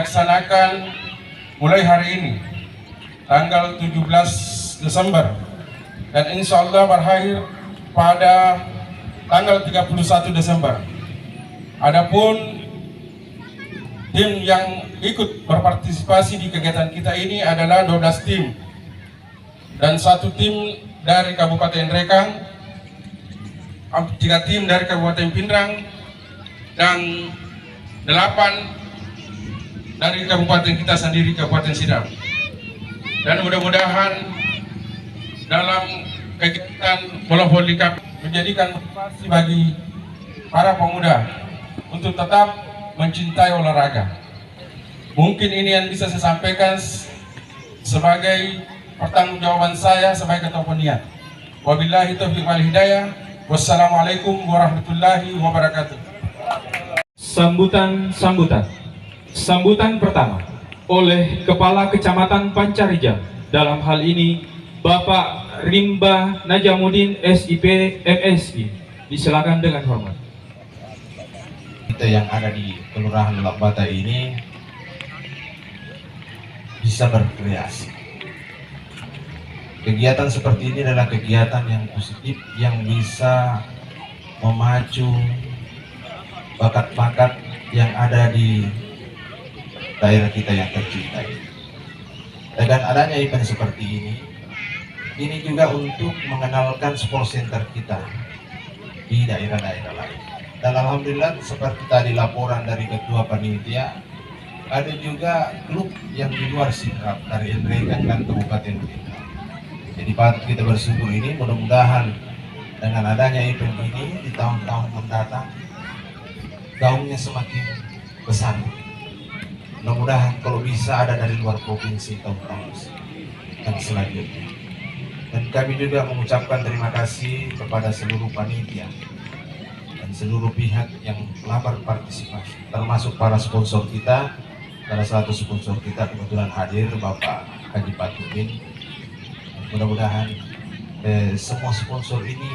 dilaksanakan mulai hari ini, tanggal 17 Desember, dan insya Allah berakhir pada tanggal 31 Desember. Adapun tim yang ikut berpartisipasi di kegiatan kita ini adalah 12 tim, dan 1 tim dari Kabupaten Rekang, 3 tim dari Kabupaten Pindrang, dan 8 dari kabupaten kita sendiri, Kabupaten Sidang. Dan mudah-mudahan dalam kegiatan bola voli cup menjadikan motivasi bagi para pemuda untuk tetap mencintai olahraga. Mungkin ini yang bisa saya sampaikan sebagai pertanggungjawaban saya sebagai ketua panitia. Wabillahi taufiq wal hidayah. Wassalamualaikum warahmatullahi wabarakatuh. Sambutan pertama oleh Kepala Kecamatan Pancarijang, dalam hal ini Bapak Rimba Najamuddin SIP MSI. Disilakan dengan hormat. Kita yang ada di Kelurahan Lembata ini bisa berkreasi. Kegiatan seperti ini adalah kegiatan yang positif yang bisa memacu bakat-bakat yang ada di daerah kita yang tercinta ini. Dengan adanya event seperti ini juga untuk mengenalkan sport center kita di daerah-daerah lain. Dan alhamdulillah seperti tadi laporan dari ketua panitia, ada juga klub yang di luar Sidrap dari Rekang dan Kabupaten Pindrang. Jadi patut kita bersyukur ini, mudah-mudahan dengan adanya event ini di tahun-tahun mendatang gaungnya semakin besar. Mudah-mudahan kalau bisa ada dari luar provinsi tahun-tahun dan selanjutnya. Dan kami juga mengucapkan terima kasih kepada seluruh panitia dan seluruh pihak yang telah berpartisipasi, termasuk para sponsor kita. Salah satu sponsor kita kebetulan hadir, Bapak Haji Patumin. Mudah-mudahan semua sponsor ini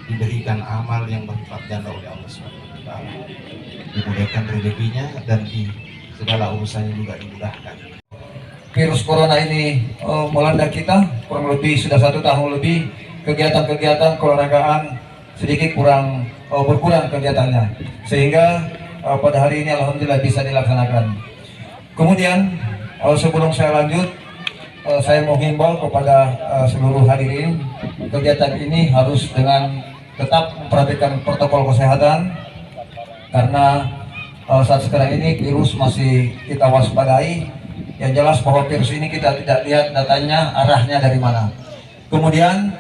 diberikan amal yang berlipat ganda oleh Allah SWT, dimudahkan rezekinya dan di segala urusannya juga dimudahkan. Virus corona ini melanda kita kurang lebih sudah 1 tahun lebih. Kegiatan-kegiatan keolahragaan sedikit berkurang kegiatannya, sehingga pada hari ini alhamdulillah bisa dilaksanakan. Kemudian sebelum saya lanjut, saya mau himbau kepada seluruh hadirin, kegiatan ini harus dengan tetap memperhatikan protokol kesehatan, karena saat sekarang ini virus masih kita waspadai. Yang jelas bahwa virus ini kita tidak lihat datanya arahnya dari mana. Kemudian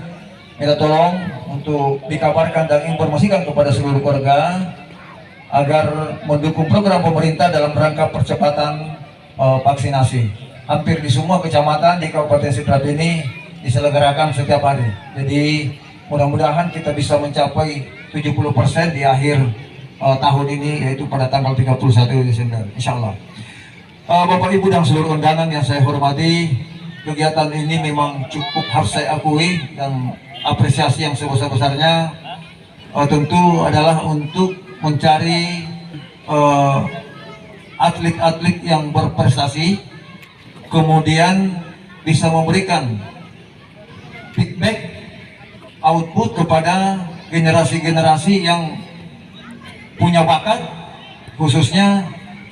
minta tolong untuk dikabarkan dan informasikan kepada seluruh keluarga agar mendukung program pemerintah dalam rangka percepatan vaksinasi. Hampir di semua kecamatan di Kabupaten Sidrap ini diselenggarakan setiap hari. Jadi mudah-mudahan kita bisa mencapai 70% di akhir tahun ini, yaitu pada tanggal 31 Desember, insya Allah. Bapak Ibu dan seluruh undangan yang saya hormati, kegiatan ini memang cukup harus saya akui dan apresiasi yang sebesar-besarnya tentu adalah untuk mencari atlet-atlet yang berprestasi, kemudian bisa memberikan feedback output kepada generasi-generasi yang punya bakat khususnya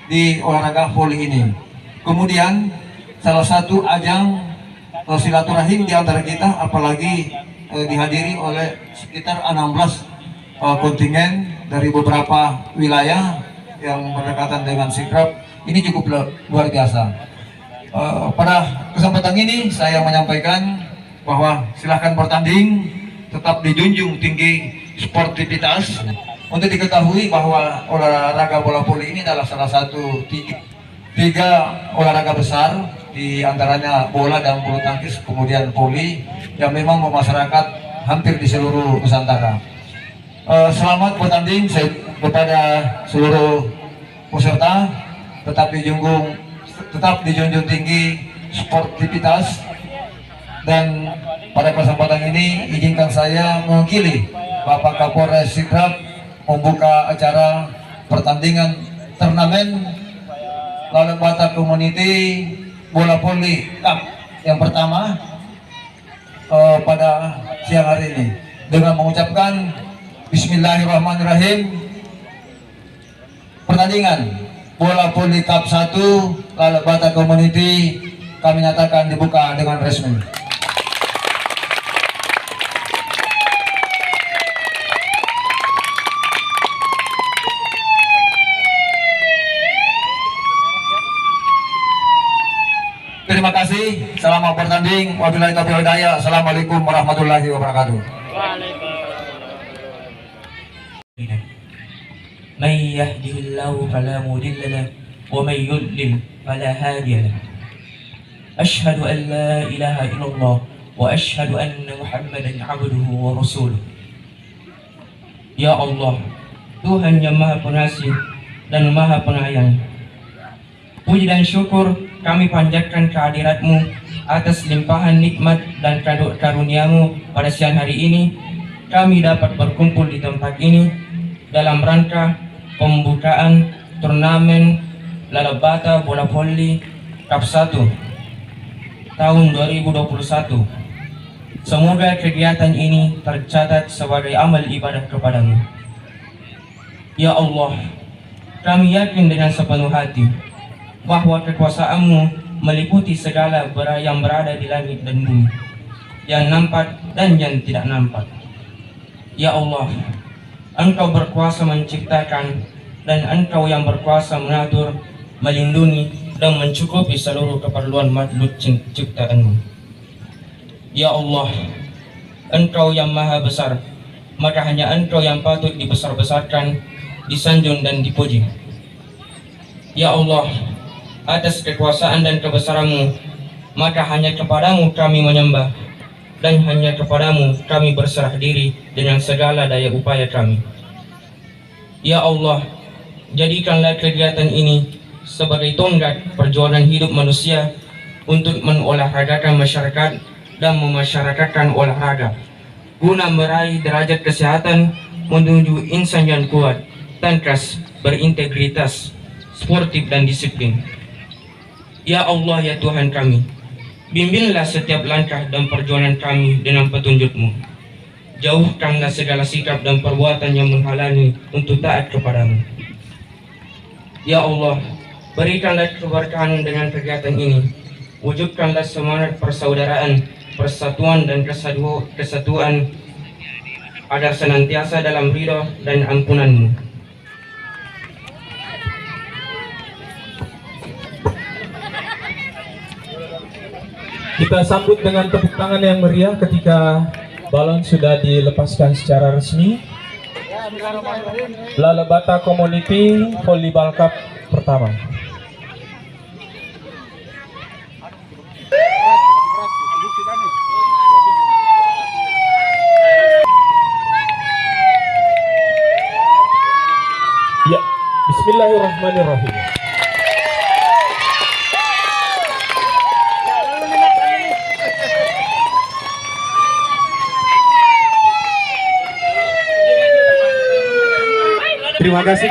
di olahraga voli ini. Kemudian salah satu ajang silaturahim di antara kita, apalagi dihadiri oleh sekitar 16 kontingen dari beberapa wilayah yang berdekatan dengan Sidrap, ini cukup luar biasa. Pada kesempatan ini saya menyampaikan bahwa silahkan bertanding, tetap dijunjung tinggi sportivitas. Untuk diketahui bahwa olahraga bola voli ini adalah salah satu tiga olahraga besar, di antaranya bola dan bulu tangkis, kemudian voli, yang memang memasyarakat hampir di seluruh Nusantara. Selamat bertanding kepada seluruh peserta, tetap dijunjung tinggi sportivitas. Dan pada kesempatan ini izinkan saya mewakili Bapak Kapolres Sidrap membuka acara pertandingan turnamen Lalabata Community Bola Voli Cup yang pertama pada siang hari ini dengan mengucapkan Bismillahirrahmanirrahim. Pertandingan Bola Voli Cup 1 Lalabata Community kami nyatakan dibuka dengan resmi. Terima kasih. Selamat bertanding. Wabillahi taufiq wal hidayah. Assalamualaikum warahmatullahi wabarakatuh. من يهده الله فلا مضل له ومن يضلل فلا هادي له أشهد أن لا إله إلا الله وأشهد أن محمدا عبده ورسوله. Ya Allah, Tuhan yang Maha Pengasih dan Maha Penyayang, puji dan syukur kami panjatkan kehadirat-Mu atas limpahan nikmat dan karunia-Mu pada siang hari ini. Kami dapat berkumpul di tempat ini dalam rangka pembukaan turnamen Lalabata Bola Voli Cup 1 tahun 2021. Semoga kegiatan ini tercatat sebagai amal ibadah kepadamu. Ya Allah, kami yakin dengan sepenuh hati bahwa kekuasaan-Mu meliputi segala yang berada di langit dan bumi, yang nampak dan yang tidak nampak. Ya Allah, Engkau berkuasa menciptakan dan Engkau yang berkuasa mengatur, melindungi dan mencukupi seluruh keperluan makhluk ciptaan-Mu. Ya Allah, Engkau yang maha besar, maka hanya Engkau yang patut dibesar-besarkan, disanjung dan dipuji. Ya Allah, atas kekuasaan dan kebesaran-Mu, maka hanya kepadamu kami menyembah, dan hanya kepadamu kami berserah diri dengan segala daya upaya kami. Ya Allah, jadikanlah kegiatan ini sebagai tonggak perjuangan hidup manusia untuk menolahragakan masyarakat dan memasyarakatkan olahraga, guna meraih derajat kesehatan menuju insan yang kuat, tangkas, berintegritas, sportif dan disiplin. Ya Allah, ya Tuhan kami, bimbinglah setiap langkah dan perjuangan kami dengan petunjuk-Mu. Jauhkanlah segala sikap dan perbuatan yang menghalangi untuk taat kepadamu. Ya Allah, berikanlah keberkahan dengan kegiatan ini. Wujudkanlah semangat persaudaraan, persatuan dan kesatuan agar senantiasa dalam ridha dan ampunan-Mu. Kita sambut dengan tepuk tangan yang meriah ketika balon sudah dilepaskan secara resmi. Lalabata Community Volleyball Cup pertama. Ya, Bismillahirrahmanirrahim. Terima kasih.